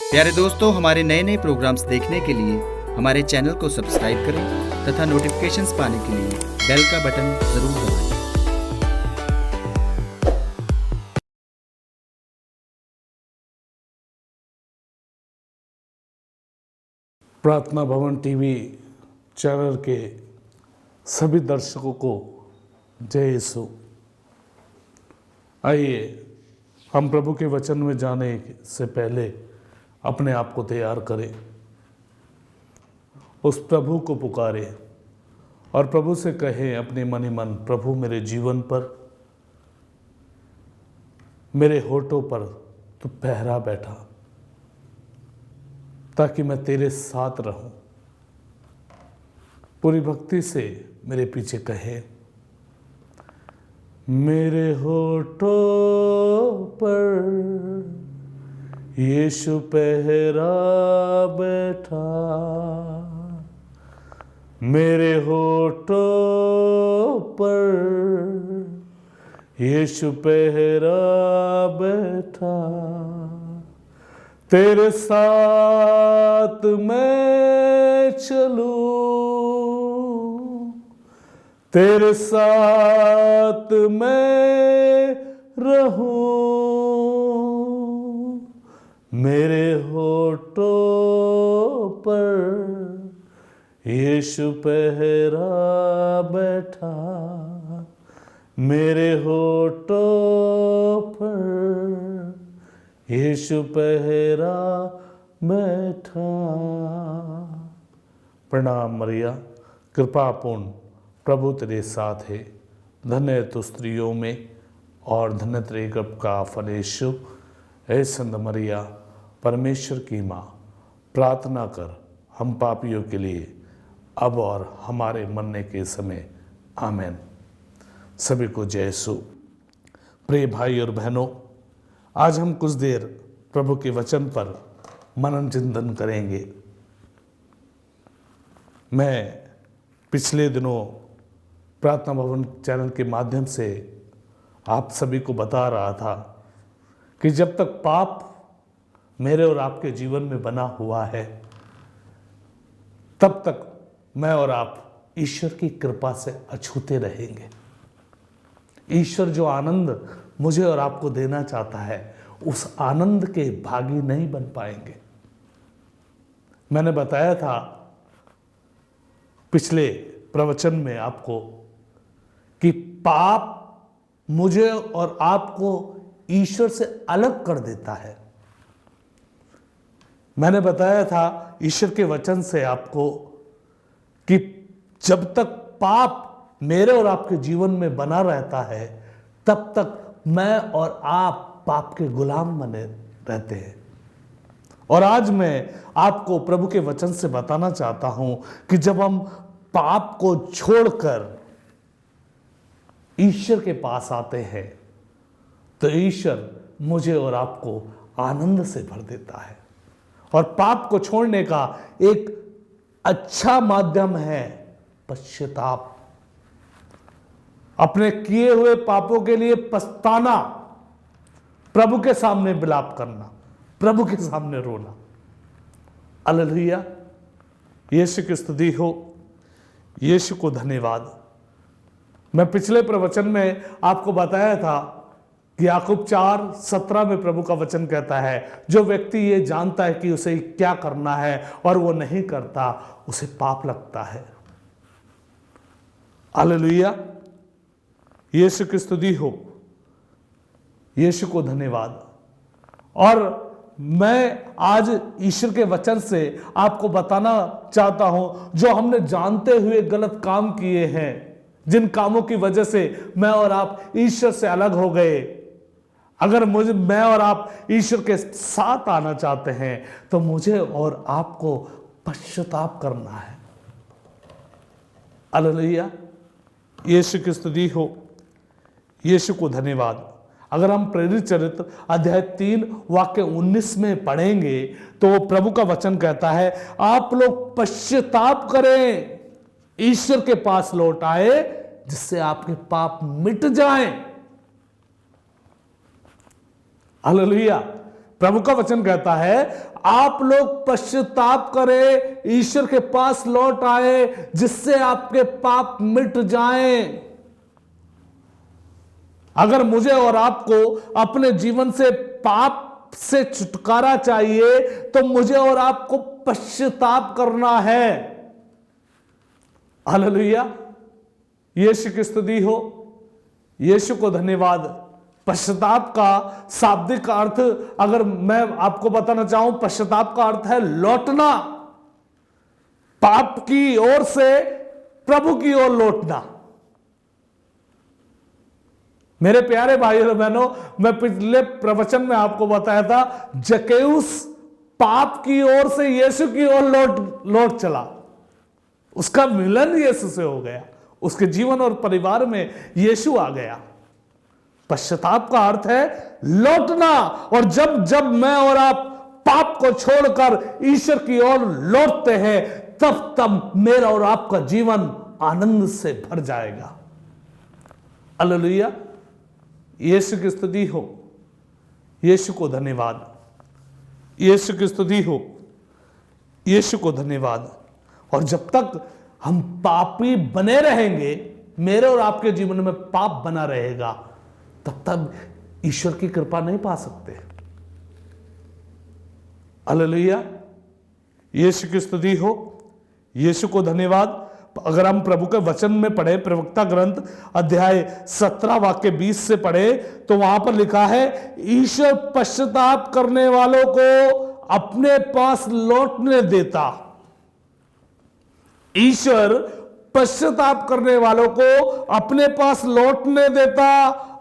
प्यारे दोस्तों, हमारे नए नए प्रोग्राम्स देखने के लिए हमारे चैनल को सब्सक्राइब करें तथा नोटिफिकेशंस पाने के लिए बेल का बटन जरूर दबाएं। प्रार्थना भवन टीवी चैनल के सभी दर्शकों को जय यीशु। आइए हम प्रभु के वचन में जाने से पहले अपने आप को तैयार करें, उस प्रभु को पुकारें और प्रभु से कहें अपने मन ही मन, प्रभु मेरे जीवन पर, मेरे होठों पर तू पहरा बैठा ताकि मैं तेरे साथ रहूं। पूरी भक्ति से मेरे पीछे कहे, मेरे होठों पर यीशु पहरा बैठा, मेरे होठों पर यीशु पहरा बैठा, तेरे साथ मैं चलूं, तेरे साथ मैं रहूं, मेरे होठों पर यीशु पहरा बैठा, मेरे होठों पर यीशु पहरा बैठा। प्रणाम मरिया, कृपापूर्ण प्रभु तेरे साथ है, धन्य है तू स्त्रियों में और धन्य तेरे गर्भ का फल यीशु। ऐ संत मरिया, परमेश्वर की माँ, प्रार्थना कर हम पापियों के लिए, अब और हमारे मरने के समय। आमीन। सभी को जय यीशु। प्रिय भाई और बहनों, आज हम कुछ देर प्रभु के वचन पर मनन चिंतन करेंगे। मैं पिछले दिनों प्रार्थना भवन चैनल के माध्यम से आप सभी को बता रहा था कि जब तक पाप मेरे और आपके जीवन में बना हुआ है, तब तक मैं और आप ईश्वर की कृपा से अछूते रहेंगे। ईश्वर जो आनंद मुझे और आपको देना चाहता है, उस आनंद के भागी नहीं बन पाएंगे। मैंने बताया था पिछले प्रवचन में आपको कि पाप मुझे और आपको ईश्वर से अलग कर देता है। मैंने बताया था ईश्वर के वचन से आपको कि जब तक पाप मेरे और आपके जीवन में बना रहता है, तब तक मैं और आप पाप के गुलाम बने रहते हैं। और आज मैं आपको प्रभु के वचन से बताना चाहता हूं कि जब हम पाप को छोड़कर ईश्वर के पास आते हैं, तो ईश्वर मुझे और आपको आनंद से भर देता है। और पाप को छोड़ने का एक अच्छा माध्यम है पश्चाताप। अपने किए हुए पापों के लिए पछताना, प्रभु के सामने विलाप करना, प्रभु के सामने रोना। हालेलुया, यीशु की स्तुति हो, यीशु को धन्यवाद। मैं पिछले प्रवचन में आपको बताया था कि याकूब 4:17 में प्रभु का वचन कहता है, जो व्यक्ति ये जानता है कि उसे क्या करना है और वो नहीं करता, उसे पाप लगता है। हालेलुया, यीशु की स्तुति हो, यीशु को धन्यवाद। और मैं आज ईश्वर के वचन से आपको बताना चाहता हूं, जो हमने जानते हुए गलत काम किए हैं, जिन कामों की वजह से मैं और आप ईश्वर से अलग हो गए। अगर मैं और आप ईश्वर के साथ आना चाहते हैं, तो मुझे और आपको पश्चाताप करना है। हालेलुया, यीशु की स्तुति हो, यीशु को धन्यवाद। अगर हम प्रेरित चरित्र अध्याय 3 वाक्य 19 में पढ़ेंगे, तो प्रभु का वचन कहता है, आप लोग पश्चाताप करें, ईश्वर के पास लौट आए, जिससे आपके पाप मिट जाएं। हालेलुया। प्रभु का वचन कहता है आप लोग पश्चाताप करें, ईश्वर के पास लौट आए, जिससे आपके पाप मिट जाएं। अगर मुझे और आपको अपने जीवन से पाप से छुटकारा चाहिए तो मुझे और आपको पश्चाताप करना है। हालेलुया, यीशु की स्तुति हो, यीशु को धन्यवाद। पश्चाताप का शाब्दिक अर्थ अगर मैं आपको बताना चाहूं, पश्चाताप का अर्थ है लौटना, पाप की ओर से प्रभु की ओर लौटना। मेरे प्यारे भाइयों और बहनों, मैं पिछले प्रवचन में आपको बताया था जक्कैयुस पाप की ओर से यीशु की ओर लौट चला, उसका मिलन यीशु से हो गया, उसके जीवन और परिवार में यीशु आ गया। पश्चाताप का अर्थ है लौटना, और जब जब मैं और आप पाप को छोड़कर ईश्वर की ओर लौटते हैं तब तब मेरा और आपका जीवन आनंद से भर जाएगा। हालेलुया, यीशु की स्तुति हो, यीशु को धन्यवाद, यीशु की स्तुति हो, यीशु को धन्यवाद। और जब तक हम पापी बने रहेंगे, मेरे और आपके जीवन में पाप बना रहेगा, तब तक ईश्वर की कृपा नहीं पा सकते। हालेलुया, यीशु की स्तुति हो, यीशु को धन्यवाद। अगर हम प्रभु के वचन में पढ़े, प्रवक्ता ग्रंथ अध्याय 17 वाक्य 20 से पढ़े तो वहां पर लिखा है ईश्वर पश्चाताप करने वालों को अपने पास लौटने देता। ईश्वर पश्चाताप करने वालों को अपने पास लौटने देता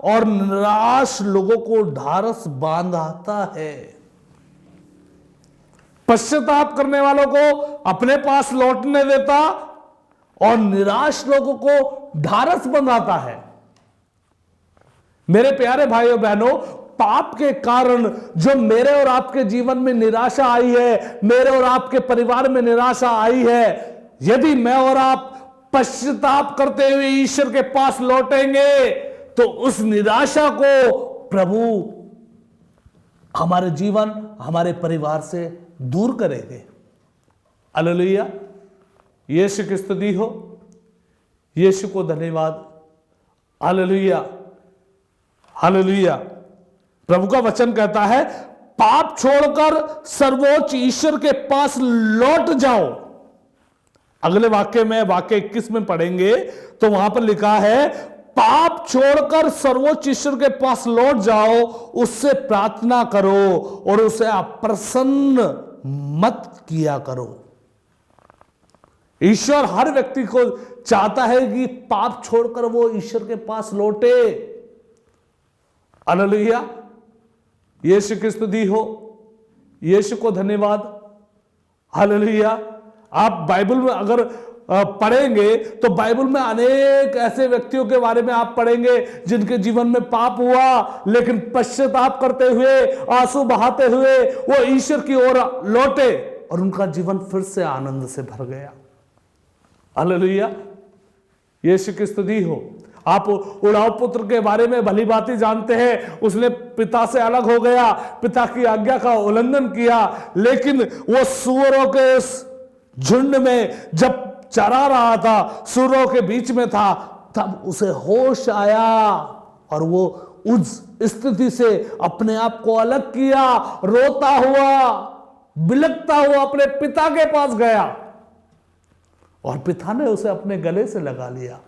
और निराश लोगों को ढाढ़स बांधता है। पश्चाताप करने वालों को अपने पास लौटने देता और निराश लोगों को ढाढ़स बंधाता है। मेरे प्यारे भाइयों बहनों, पाप के कारण जो मेरे और आपके जीवन में निराशा आई है, मेरे और आपके परिवार में निराशा आई है, यदि मैं और आप पश्चाताप करते हुए ईश्वर के पास लौटेंगे तो उस निराशा को प्रभु हमारे जीवन, हमारे परिवार से दूर करेंगे। हालेलुया, यीशु की स्तुति हो, यीशु को धन्यवाद। Hallelujah, hallelujah. प्रभु का वचन कहता है पाप छोड़कर सर्वोच्च ईश्वर के पास लौट जाओ। अगले वाक्य में, वाक्य 21 में पढ़ेंगे तो वहां पर लिखा है पाप छोड़कर सर्वोच्च ईश्वर के पास लौट जाओ, उससे प्रार्थना करो और उसे अप्रसन्न मत किया करो। ईश्वर हर व्यक्ति को चाहता है कि पाप छोड़कर वो ईश्वर के पास लौटे। हालेलुया, यीशु की स्तुति हो, यीशु को धन्यवाद। हालेलुया। आप बाइबल में अगर पढ़ेंगे तो बाइबल में अनेक ऐसे व्यक्तियों के बारे में आप पढ़ेंगे जिनके जीवन में पाप हुआ, लेकिन पश्चाताप करते हुए, आंसू बहाते हुए वो ईश्वर की ओर लौटे और उनका जीवन फिर से आनंद से भर गया। हालेलुया, यीशु की स्तुति हो। आप उड़ाव पुत्र के बारे में भली भांति जानते हैं, उसने पिता से अलग हो गया, पिता की आज्ञा का उल्लंघन किया, लेकिन वो सूअरों के झुंड में जब चरा रहा था, सूअरों के बीच में था, तब उसे होश आया और वो उस स्थिति से अपने आप को अलग किया, रोता हुआ, बिलखता हुआ अपने पिता के पास गया और पिता ने उसे अपने गले से लगा लिया।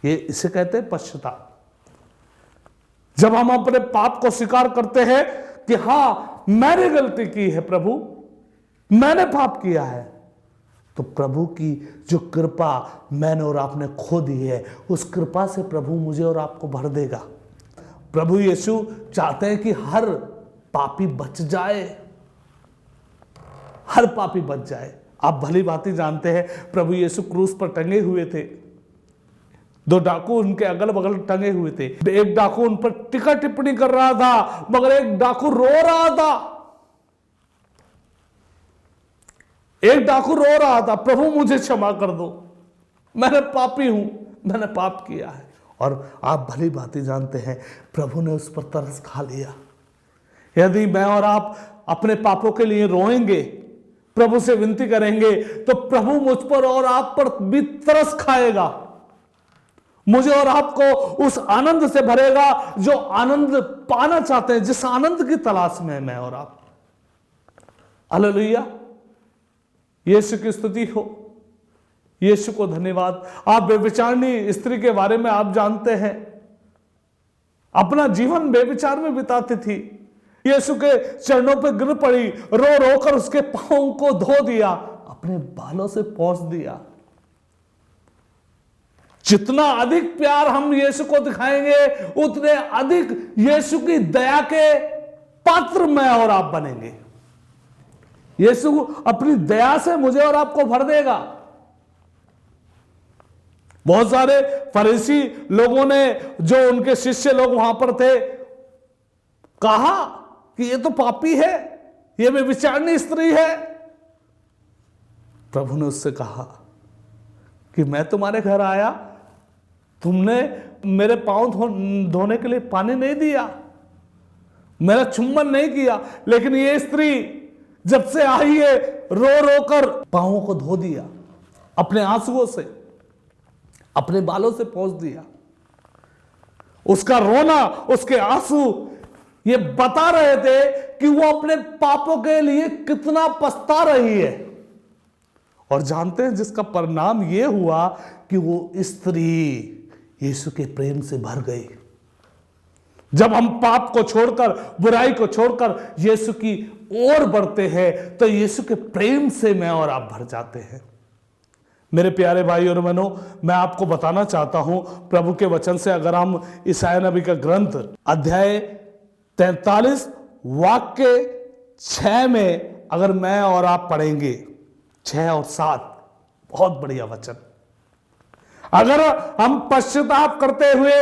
ये इसे कहते हैं पश्चाताप। जब हम अपने पाप को स्वीकार करते हैं कि हां मैंने गलती की है प्रभु, मैंने पाप किया है, तो प्रभु की जो कृपा मैंने और आपने खो दी है, उस कृपा से प्रभु मुझे और आपको भर देगा। प्रभु यीशु चाहते हैं कि हर पापी बच जाए, हर पापी बच जाए। आप भली भांति जानते हैं प्रभु यीशु क्रूस पर टंगे हुए थे, दो डाकू उनके अगल बगल टंगे हुए थे। एक डाकू उन पर टिका टिप्पणी कर रहा था, मगर एक डाकू रो रहा था। एक डाकू रो रहा था, प्रभु मुझे क्षमा कर दो, मैंने पापी हूं, मैंने पाप किया है। और आप भली भांति जानते हैं प्रभु ने उस पर तरस खा लिया। यदि मैं और आप अपने पापों के लिए रोएंगे, प्रभु से विनती करेंगे, तो प्रभु मुझ पर और आप पर भी तरस खाएगा, मुझे और आपको उस आनंद से भरेगा जो आनंद पाना चाहते हैं, जिस आनंद की तलाश में मैं और आप। हालेलुया, यीशु की स्तुति हो, यीशु को धन्यवाद। आप बेविचारनी स्त्री के बारे में आप जानते हैं, अपना जीवन बेविचार में बिताती थी, यीशु के चरणों पर गिर पड़ी, रो रो कर उसके पांव को धो दिया, अपने बालों से पोंछ दिया। जितना अधिक प्यार हम यीशु को दिखाएंगे, उतने अधिक यीशु की दया के पात्र मैं और आप बनेंगे। यीशु अपनी दया से मुझे और आपको भर देगा। बहुत सारे फरीसी लोगों ने, जो उनके शिष्य लोग वहां पर थे, कहा कि ये तो पापी है, ये व्यभिचारिणी स्त्री है। प्रभु ने उससे कहा कि मैं तुम्हारे घर आया, तुमने मेरे पांव धोने के लिए पानी नहीं दिया, मेरा चुम्बन नहीं किया, लेकिन ये स्त्री जब से आई है रो रो कर पांवों को धो दिया, अपने आंसुओं से, अपने बालों से पोंछ दिया। उसका रोना, उसके आंसू ये बता रहे थे कि वो अपने पापों के लिए कितना पछता रही है। और जानते हैं जिसका परिणाम ये हुआ कि वो स्त्री यीशु के प्रेम से भर गई। जब हम पाप को छोड़कर, बुराई को छोड़कर यीशु की ओर बढ़ते हैं, तो यीशु के प्रेम से मैं और आप भर जाते हैं। मेरे प्यारे भाई और बहनों, मैं आपको बताना चाहता हूं प्रभु के वचन से, अगर हम यशायाह नबी का ग्रंथ अध्याय 43 वाक्य 6 में अगर मैं और आप पढ़ेंगे, 6 और 7, बहुत बढ़िया वचन। अगर हम पश्चाताप करते हुए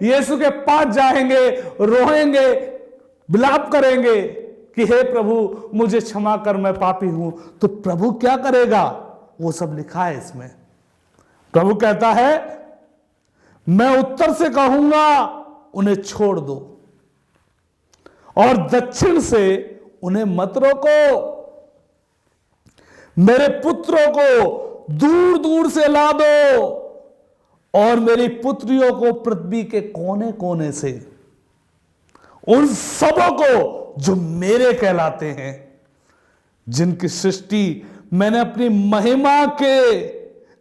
यीशु के पास जाएंगे, रोएंगे, विलाप करेंगे कि हे प्रभु मुझे क्षमा कर, मैं पापी हूं, तो प्रभु क्या करेगा? वो सब लिखा है इसमें। प्रभु कहता है, मैं उत्तर से कहूंगा उन्हें छोड़ दो, और दक्षिण से उन्हें मत रोको। मेरे पुत्रों को दूर दूर से ला दो, और मेरी पुत्रियों को पृथ्वी के कोने कोने से, उन सबों को जो मेरे कहलाते हैं, जिनकी सृष्टि मैंने अपनी महिमा के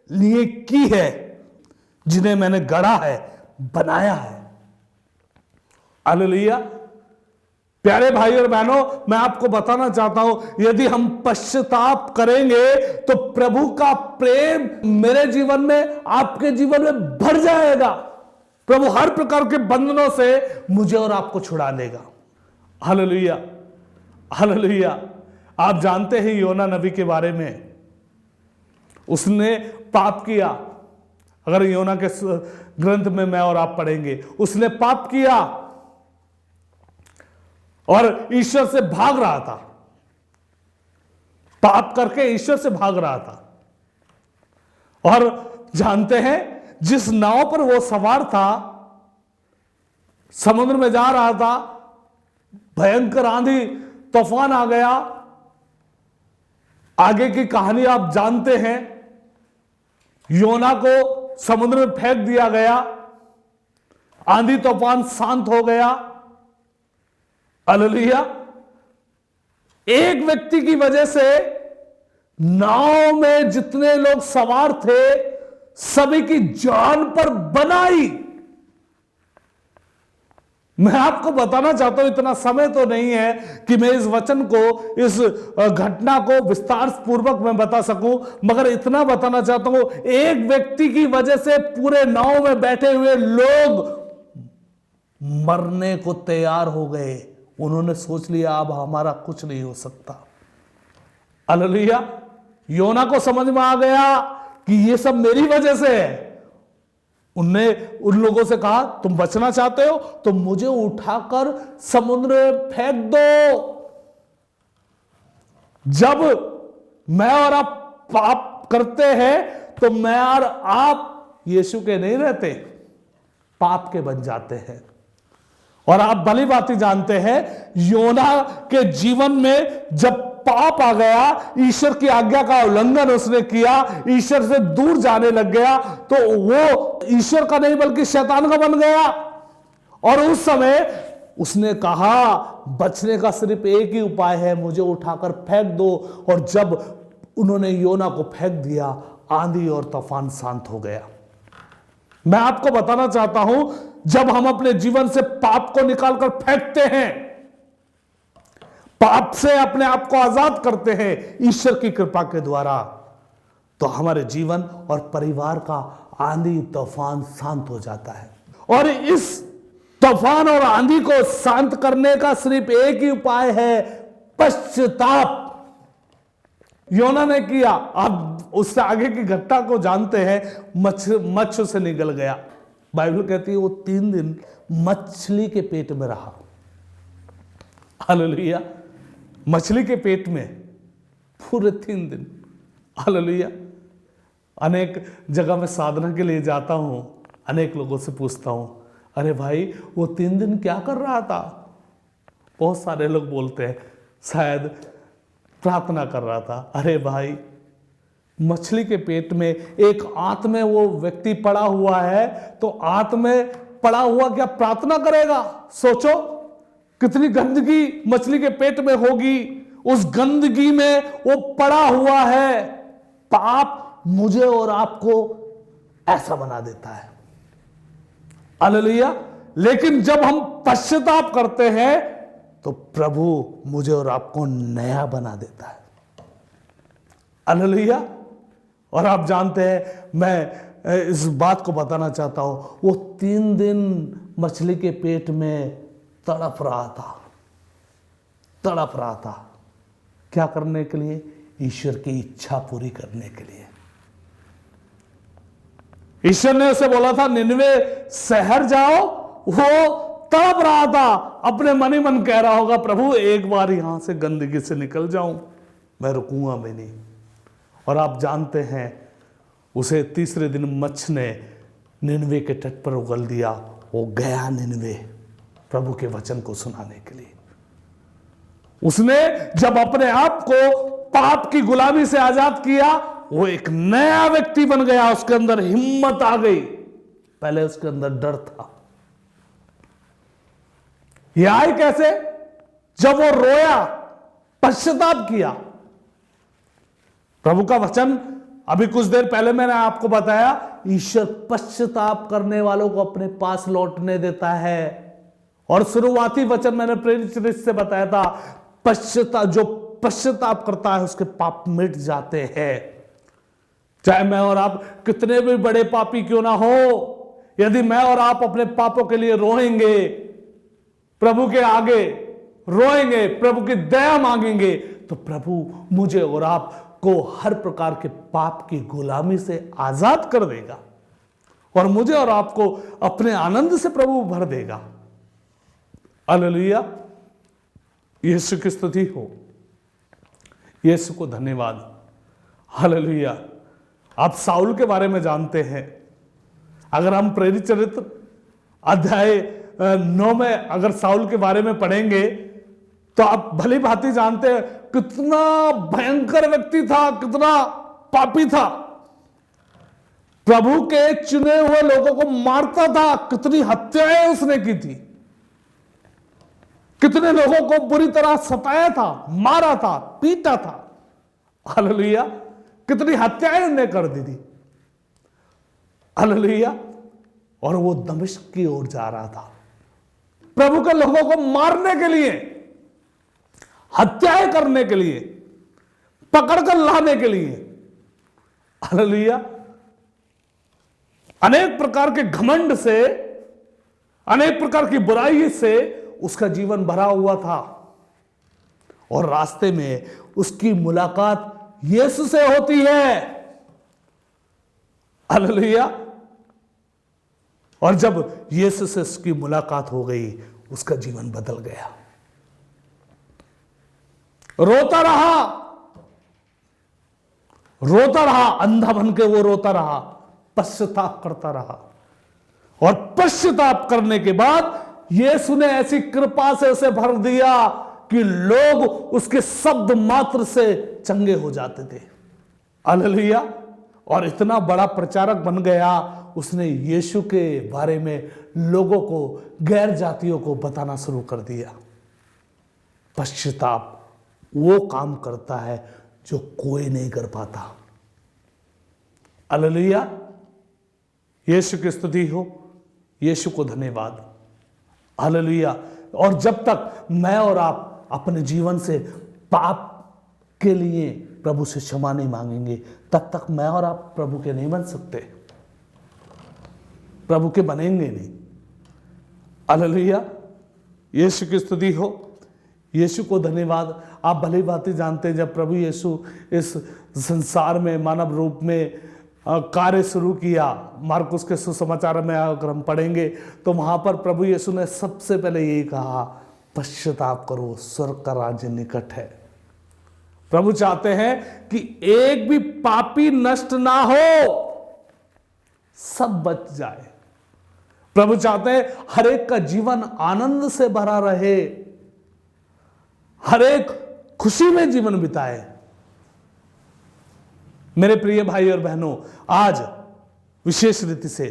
लिए की है, जिन्हें मैंने गढ़ा है, बनाया है। हालेलुया। प्यारे भाई और बहनों, मैं आपको बताना चाहता हूं, यदि हम पश्चाताप करेंगे तो प्रभु का प्रेम मेरे जीवन में, आपके जीवन में भर जाएगा। प्रभु हर प्रकार के बंधनों से मुझे और आपको छुड़ा लेगा। Hallelujah, hallelujah. आप जानते हैं योना नबी के बारे में, उसने पाप किया। अगर योना के ग्रंथ में मैं और आप पढ़ेंगे, उसने पाप किया और ईश्वर से भाग रहा था, पाप करके ईश्वर से भाग रहा था। और जानते हैं, जिस नाव पर वो सवार था, समुद्र में जा रहा था, भयंकर आंधी तूफान आ गया। आगे की कहानी आप जानते हैं। योना को समुद्र में फेंक दिया गया, आंधी तूफान शांत हो गया। हालेलुया। एक व्यक्ति की वजह से नाव में जितने लोग सवार थे, सभी की जान पर बनाई। मैं आपको बताना चाहता हूं, इतना समय तो नहीं है कि मैं इस वचन को, इस घटना को विस्तार पूर्वक मैं बता सकूं, मगर इतना बताना चाहता हूं, एक व्यक्ति की वजह से पूरे नाव में बैठे हुए लोग मरने को तैयार हो गए। उन्होंने सोच लिया अब हमारा कुछ नहीं हो सकता। हालेलुया। योना को समझ में आ गया कि ये सब मेरी वजह से है। उनने उन लोगों से कहा, तुम बचना चाहते हो तो मुझे उठाकर समुद्र में फेंक दो। जब मैं और आप पाप करते हैं तो मैं और आप यीशु के नहीं रहते, पाप के बन जाते हैं। और आप भली भांति जानते हैं योना के जीवन में जब पाप आ गया, ईश्वर की आज्ञा का उल्लंघन उसने किया, ईश्वर से दूर जाने लग गया, तो वो ईश्वर का नहीं बल्कि शैतान का बन गया। और उस समय उसने कहा बचने का सिर्फ एक ही उपाय है, मुझे उठाकर फेंक दो। और जब उन्होंने योना को फेंक दिया, आंधी और तूफान शांत हो गया। मैं आपको बताना चाहता हूं, जब हम अपने जीवन से पाप को निकालकर फेंकते हैं, पाप से अपने आप को आजाद करते हैं ईश्वर की कृपा के द्वारा, तो हमारे जीवन और परिवार का आंधी तूफान शांत हो जाता है। और इस तूफान और आंधी को शांत करने का सिर्फ एक ही उपाय है, पश्चाताप। योना ने किया। अब उससे आगे की घटना को जानते हैं। मत्स्य से निकल गया। बाइबल कहती है वो 3 दिन मछली के पेट में रहा। हालेलुया। मछली के पेट में पूरे 3 दिन। हालेलुया। अनेक जगह में साधना के लिए जाता हूं, अनेक लोगों से पूछता हूं, अरे भाई वो 3 दिन क्या कर रहा था? बहुत सारे लोग बोलते हैं शायद प्रार्थना कर रहा था। अरे भाई, मछली के पेट में एक आंत में वो व्यक्ति पड़ा हुआ है, तो आंत में पड़ा हुआ क्या प्रार्थना करेगा? सोचो कितनी गंदगी मछली के पेट में होगी। उस गंदगी में वो पड़ा हुआ है। पाप मुझे और आपको ऐसा बना देता है। हालेलुया। लेकिन जब हम पश्चाताप करते हैं तो प्रभु मुझे और आपको नया बना देता है। हालेलुया। और आप जानते हैं, मैं इस बात को बताना चाहता हूं, वो 3 दिन मछली के पेट में तड़प रहा था। क्या करने के लिए? ईश्वर की इच्छा पूरी करने के लिए। ईश्वर ने उसे बोला था निनवे शहर जाओ। वो तड़प रहा था, अपने मन ही मन कह रहा होगा, प्रभु एक बार यहां से गंदगी से निकल जाऊं, मैं रुकूंगा भी नहीं। और आप जानते हैं, उसे तीसरे दिन मच्छ ने निनवे के तट पर उगल दिया। वो गया निनवे प्रभु के वचन को सुनाने के लिए। उसने जब अपने आप को पाप की गुलामी से आजाद किया, वो एक नया व्यक्ति बन गया। उसके अंदर हिम्मत आ गई। पहले उसके अंदर डर था। यह आए कैसे? जब वो रोया, पश्चाताप किया। प्रभु का वचन अभी कुछ देर पहले मैंने आपको बताया, ईश्वर पश्चाताप करने वालों को अपने पास लौटने देता है। और शुरुआती वचन मैंने प्रेरित से बताया था, जो पश्चाताप करता है उसके पाप मिट जाते हैं। चाहे मैं और आप कितने भी बड़े पापी क्यों ना हो, यदि मैं और आप अपने पापों के लिए रोएंगे, प्रभु के आगे रोएंगे, प्रभु की दया मांगेंगे, तो प्रभु मुझे और आप को हर प्रकार के पाप की गुलामी से आजाद कर देगा और मुझे और आपको अपने आनंद से प्रभु भर देगा। हालेलुया। यीशु की स्तुति हो। यीशु को धन्यवाद। हालेलुया। आप साउल के बारे में जानते हैं। अगर हम प्रेरित चरित्र अध्याय 9 में अगर साउल के बारे में पढ़ेंगे तो आप भली भांति जानते हैं कितना भयंकर व्यक्ति था, कितना पापी था। प्रभु के चुने हुए लोगों को मारता था। कितनी हत्याएं उसने की थी। कितने लोगों को बुरी तरह सताया था, मारा था, पीटा था। हालेलुया। कितनी हत्याएं उन्हें कर दी थी। हालेलुया। और वो दमिश्क की ओर जा रहा था प्रभु के लोगों को मारने के लिए, हत्याएं करने के लिए, पकड़कर लाने के लिए। हालेलुया। अनेक प्रकार के घमंड से, अनेक प्रकार की बुराई से उसका जीवन भरा हुआ था। और रास्ते में उसकी मुलाकात यीशु से होती है। हालेलुया। और जब यीशु से उसकी मुलाकात हो गई, उसका जीवन बदल गया। रोता रहा, अंधा बन के वो रोता रहा, पश्चाताप करता रहा। और पश्चाताप करने के बाद यीशु ने ऐसी कृपा से उसे भर दिया कि लोग उसके शब्द मात्र से चंगे हो जाते थे। हालेलुया। और इतना बड़ा प्रचारक बन गया, उसने यीशु के बारे में लोगों को, गैर जातियों को बताना शुरू कर दिया। पश्चाताप वो काम करता है जो कोई नहीं कर पाता। हालेलुया। यीशु की स्तुति हो, यीशु को धन्यवाद। हालेलुया। और जब तक मैं और आप अपने जीवन से पाप के लिए प्रभु से क्षमा नहीं मांगेंगे, तब तक मैं और आप प्रभु के नहीं बन सकते, प्रभु के बनेंगे नहीं। हालेलुया। यीशु की स्तुति हो, यीशु को धन्यवाद। आप भली भांति जानते हैं, जब प्रभु यीशु इस संसार में मानव रूप में कार्य शुरू किया, मार्कुस के सुसमाचार में अगर हम पढ़ेंगे तो वहां पर प्रभु यीशु ने सबसे पहले यही कहा, पश्चाताप करो, स्वर्ग का राज्य निकट है। प्रभु चाहते हैं कि एक भी पापी नष्ट ना हो, सब बच जाए। प्रभु चाहते हैं हर एक का जीवन आनंद से भरा रहे, हर एक खुशी में जीवन बिताए। मेरे प्रिय भाई और बहनों, आज विशेष रीति से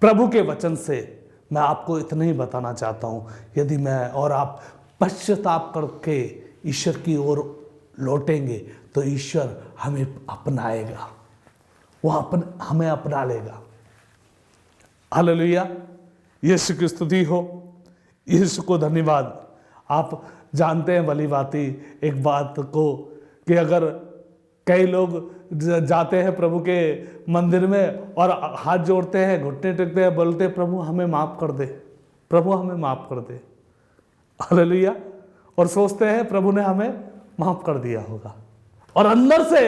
प्रभु के वचन से मैं आपको इतना ही बताना चाहता हूं, यदि मैं और आप पश्चाताप करके ईश्वर की ओर लौटेंगे तो ईश्वर हमें अपनाएगा, वह हमें अपना लेगा। हालेलुया। यीशु की स्तुति हो, यीशु को धन्यवाद। आप जानते हैं भली भांति एक बात को कि अगर कई लोग जाते हैं प्रभु के मंदिर में और हाथ जोड़ते हैं, घुटने टेकते हैं, बोलते हैं प्रभु हमें माफ कर दे, प्रभु हमें माफ कर दे। हालेलुया। और सोचते हैं प्रभु ने हमें माफ कर दिया होगा, और अंदर से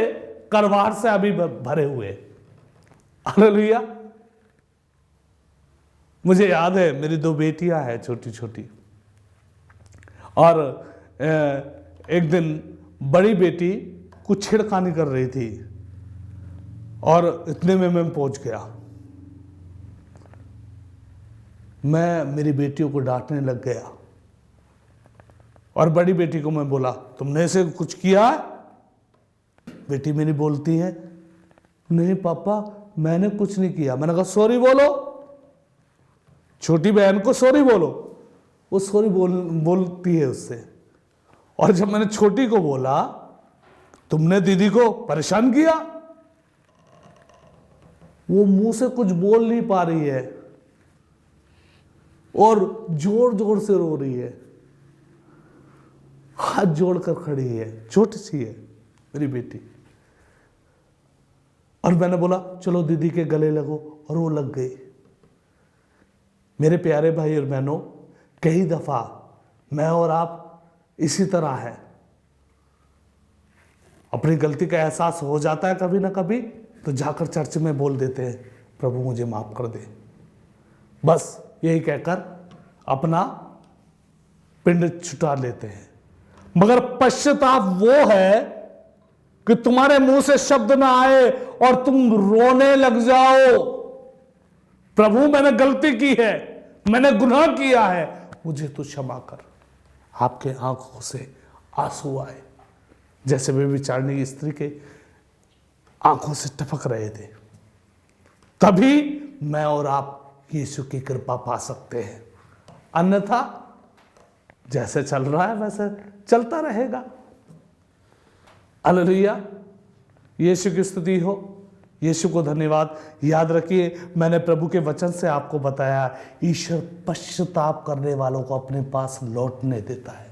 करवाहट से अभी भरे हुए। हालेलुया। मुझे याद है, मेरी 2 बेटियां हैं छोटी छोटी, और एक दिन बड़ी बेटी कुछ छेड़खानी कर रही थी और इतने में मैं पहुंच गया। मैं मेरी बेटियों को डांटने लग गया और बड़ी बेटी को मैं बोला, तुमने ऐसे कुछ किया है? बेटी मेरी बोलती है, नहीं पापा मैंने कुछ नहीं किया। मैंने कहा सॉरी बोलो, छोटी बहन को सॉरी बोलो। वो सॉरी बोलती है उससे। और जब मैंने छोटी को बोला, तुमने दीदी को परेशान किया, वो मुंह से कुछ बोल नहीं पा रही है और जोर जोर से रो रही है, हाथ जोड़कर खड़ी है, छोटी सी है मेरी बेटी। और मैंने बोला चलो दीदी के गले लगो, और वो लग गई। मेरे प्यारे भाई और बहनों, कई दफा मैं और आप इसी तरह है, अपनी गलती का एहसास हो जाता है कभी ना कभी, तो जाकर चर्च में बोल देते हैं प्रभु मुझे माफ कर दे, बस यही कहकर अपना पिंड छुटा लेते हैं। मगर पश्चाताप वो है कि तुम्हारे मुंह से शब्द ना आए और तुम रोने लग जाओ, प्रभु मैंने गलती की है, मैंने गुनाह किया है, मुझे तो क्षमा कर। आपके आंखों से आंसू आए, जैसे व्यभिचारिणी की स्त्री के आंखों से टपक रहे थे। तभी मैं और आप यीशु की कृपा पा सकते हैं, अन्यथा जैसे चल रहा है वैसे चलता रहेगा। हालेलुया। यीशु की स्तुति हो, यीशु को धन्यवाद। याद रखिए, मैंने प्रभु के वचन से आपको बताया, ईश्वर पश्चाताप करने वालों को अपने पास लौटने देता है।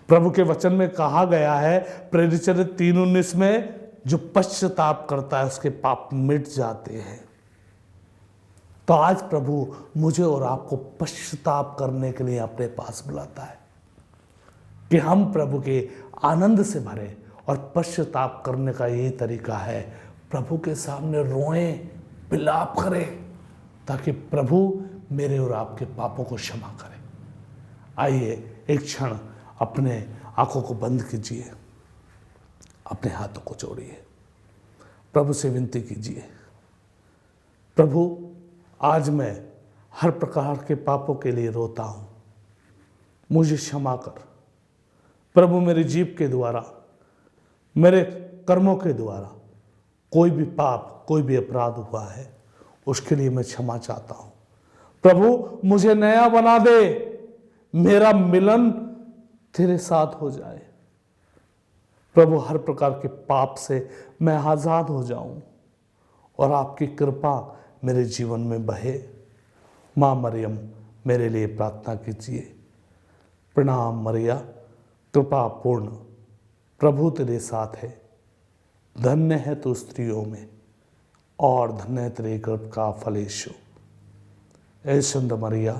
प्रभु के वचन में कहा गया है प्रेरित चरित्र 3:19 में, जो पश्चाताप करता है उसके पाप मिट जाते हैं। तो आज प्रभु मुझे और आपको पश्चाताप करने के लिए अपने पास बुलाता है कि हम प्रभु के आनंद से भरे। और पश्चाताप करने का यही तरीका है, प्रभु के सामने रोएं, विलाप करें, ताकि प्रभु मेरे और आपके पापों को क्षमा करे। आइए एक क्षण अपने आंखों को बंद कीजिए, अपने हाथों को जोड़िए, प्रभु से विनती कीजिए, प्रभु आज मैं हर प्रकार के पापों के लिए रोता हूँ, मुझे क्षमा कर। प्रभु मेरी जीभ के द्वारा, मेरे कर्मों के द्वारा कोई भी पाप, कोई भी अपराध हुआ है, उसके लिए मैं क्षमा चाहता हूँ। प्रभु मुझे नया बना दे, मेरा मिलन तेरे साथ हो जाए। प्रभु हर प्रकार के पाप से मैं आजाद हो जाऊं और आपकी कृपा मेरे जीवन में बहे। माँ मरियम मेरे लिए प्रार्थना कीजिए। प्रणाम मरिया, कृपा पूर्ण, प्रभु तेरे साथ है, धन्य है तू स्त्रियों में और धन्य है तेरे गर्भ का फल यीशु। ऐ सुंदर मरिया,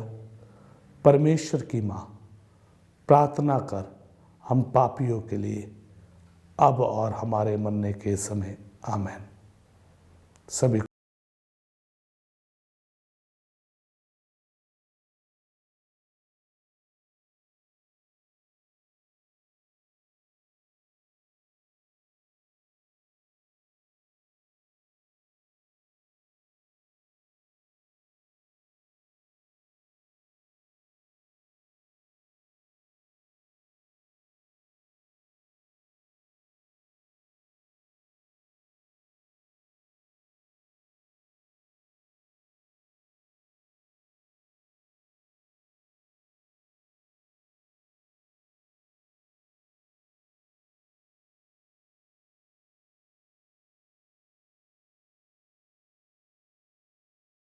परमेश्वर की माँ, प्रार्थना कर हम पापियों के लिए, अब और हमारे मरने के समय। आमेन। सभी